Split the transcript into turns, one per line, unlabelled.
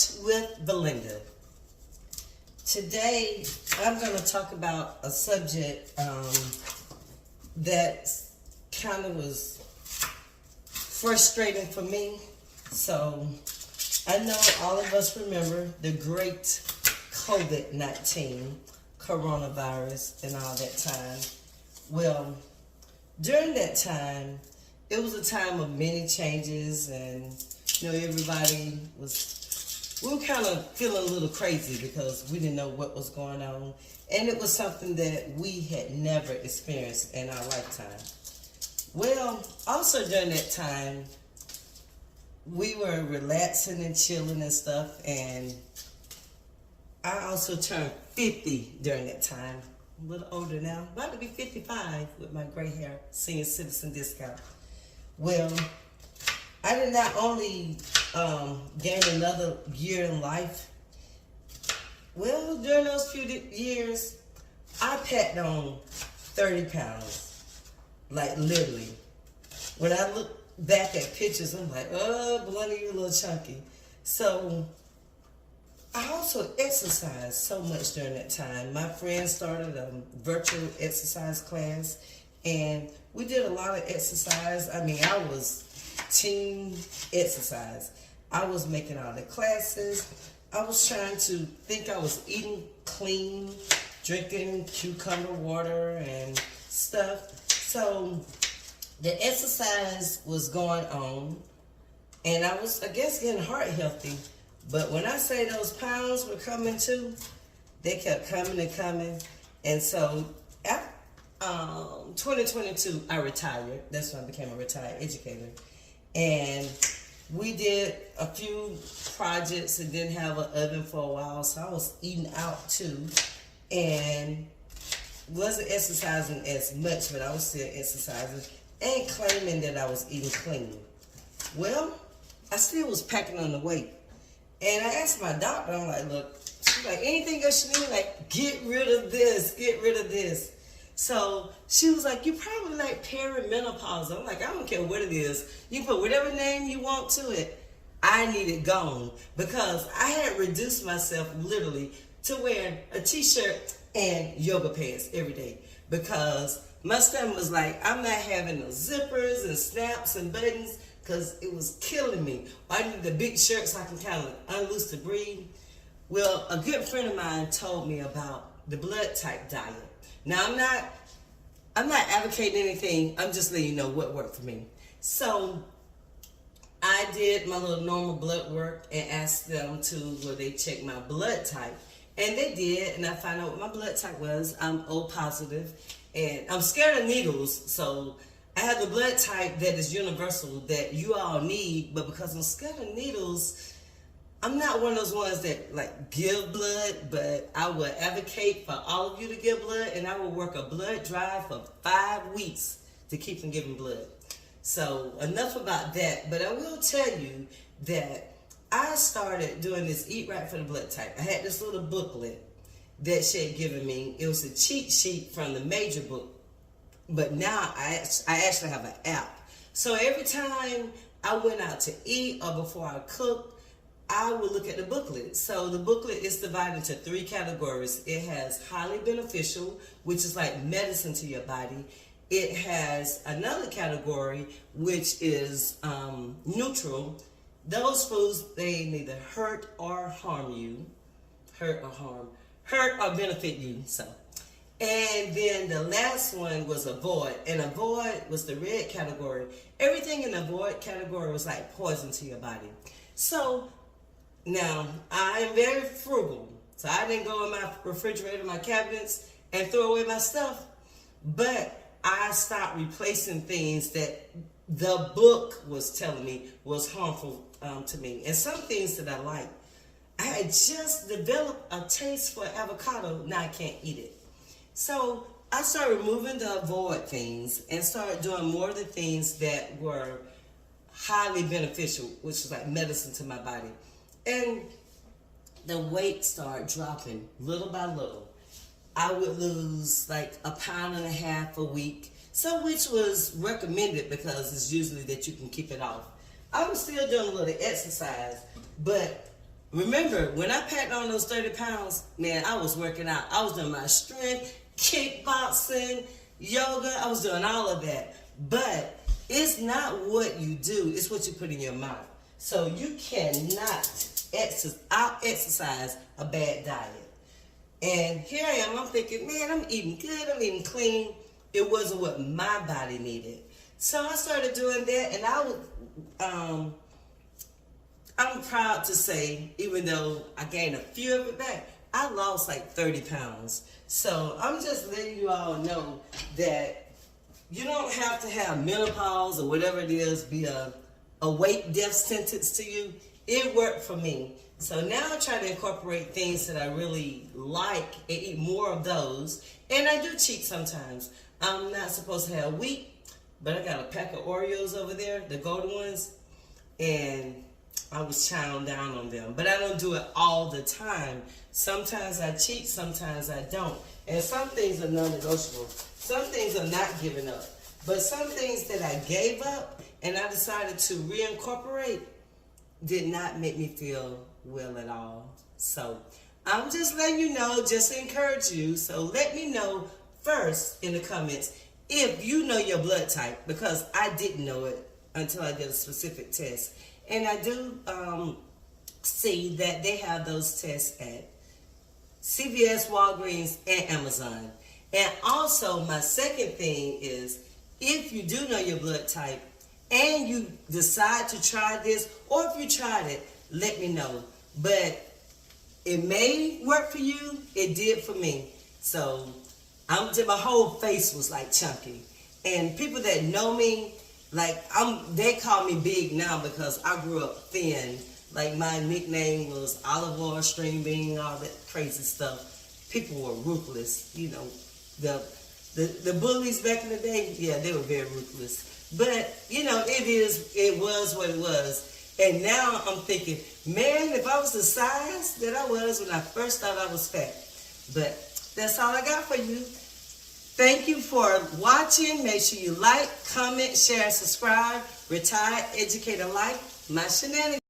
Lunch with Belinda. Today, I'm going to talk about a subject that kind of was frustrating for me. So, I know all of us remember the great COVID-19, coronavirus, and all that time. Well, during that time, it was a time of many changes, and everybody we were kind of feeling a little crazy because we didn't know what was going on, and it was something that we had never experienced in our lifetime. Well, also during that time, we were relaxing and chilling and stuff, and I also turned 50 during that time. I'm a little older now, about to be 55 with my gray hair, senior citizen discount. Well, I did not only gain another year in life. Well, during those few years, I packed on 30 pounds, like literally. When I look back at pictures, I'm like, oh, Belinda, you're a little chunky. So I also exercised so much during that time. My friend started a virtual exercise class, and we did a lot of exercise. I mean, I was team exercise. I was making all the classes. I was trying to think I was eating clean, drinking cucumber water and stuff. So the exercise was going on, and I was, I guess, getting heart healthy. But when I say those pounds were coming too, they kept coming and coming. And so after 2022, I retired. That's when I became a retired educator. And we did a few projects and didn't have an oven for a while, so I was eating out too. And wasn't exercising as much, but I was still exercising and claiming that I was eating clean. Well, I still was packing on the weight. And I asked my doctor, I'm like, look, she's like, anything else you need? Like, get rid of this, get rid of this. So she was like, you probably like perimenopause. I'm like, I don't care what it is. You put whatever name you want to it. I need it gone, because I had reduced myself literally to wearing a t-shirt and yoga pants every day, because my stomach was like, I'm not having no zippers and snaps and buttons, because it was killing me. I need the big shirt so I can kind of unloose to breathe. Well, a good friend of mine told me about the blood type diet. Now, I'm not advocating anything. I'm just letting you know what worked for me. So I did my little normal blood work and asked them will they check my blood type. And they did, and I found out what my blood type was. I'm O positive, and I'm scared of needles, so I have the blood type that is universal that you all need, but because I'm scared of needles, I'm not one of those ones that like give blood, but I would advocate for all of you to give blood, and I will work a blood drive for 5 weeks to keep from giving blood. So enough about that, but I will tell you that I started doing this Eat Right for the Blood Type. I had this little booklet that she had given me. It was a cheat sheet from the major book, but now I actually have an app. So every time I went out to eat or before I cooked, I would look at the booklet. So the booklet is divided into 3 categories. It has highly beneficial, which is like medicine to your body. It has another category, which is neutral. Those foods, they neither hurt or harm you. Hurt or benefit you. So, and then the last one was avoid. And avoid was the red category. Everything in the avoid category was like poison to your body. So now, I am very frugal, so I didn't go in my refrigerator, my cabinets, and throw away my stuff. But I stopped replacing things that the book was telling me was harmful to me. And some things that I like. I had just developed a taste for avocado, now I can't eat it. So I started removing the avoid things and started doing more of the things that were highly beneficial, which was like medicine to my body. And the weight started dropping little by little. I would lose like 1.5 pounds a week, so which was recommended because it's usually that you can keep it off. I was still doing a little exercise, but remember, when I packed on those 30 pounds, man, I was working out. I was doing my strength, kickboxing, yoga. I was doing all of that. But it's not what you do, it's what you put in your mouth. So you cannot out-exercise a bad diet. And here I am, I'm thinking, man, I'm eating good, I'm eating clean. It wasn't what my body needed. So I started doing that, and I'm proud to say, even though I gained a few of it back, I lost like 30 pounds. So I'm just letting you all know that you don't have to have menopause or whatever it is be a weight death sentence to you. It worked for me. So now I try to incorporate things that I really like and eat more of those. And I do cheat sometimes. I'm not supposed to have wheat, but I got a pack of Oreos over there, the golden ones, and I was chowing down on them. But I don't do it all the time. Sometimes I cheat, sometimes I don't. And some things are non-negotiable. Some things are not giving up. But some things that I gave up and I decided to reincorporate did not make me feel well at all. So I'm just letting you know, just to encourage you. So let me know first in the comments if you know your blood type, because I didn't know it until I did a specific test. And I do see that they have those tests at CVS, Walgreens, and Amazon. And also, my second thing is, if you do know your blood type and you decide to try this, or if you tried it, let me know. But it may work for you. It did for me. So my whole face was like chunky. And people that know me, like they call me big now because I grew up thin. Like my nickname was olive oil, string bean, all that crazy stuff. People were ruthless, you know. The bullies back in the day, yeah, they were very ruthless. But you know, it was what it was. And now I'm thinking, man, if I was the size that I was when I first thought I was fat. But that's all I got for you. Thank you for watching. Make sure you like, comment, share, and subscribe. Retired Educator Life, my shenanigans.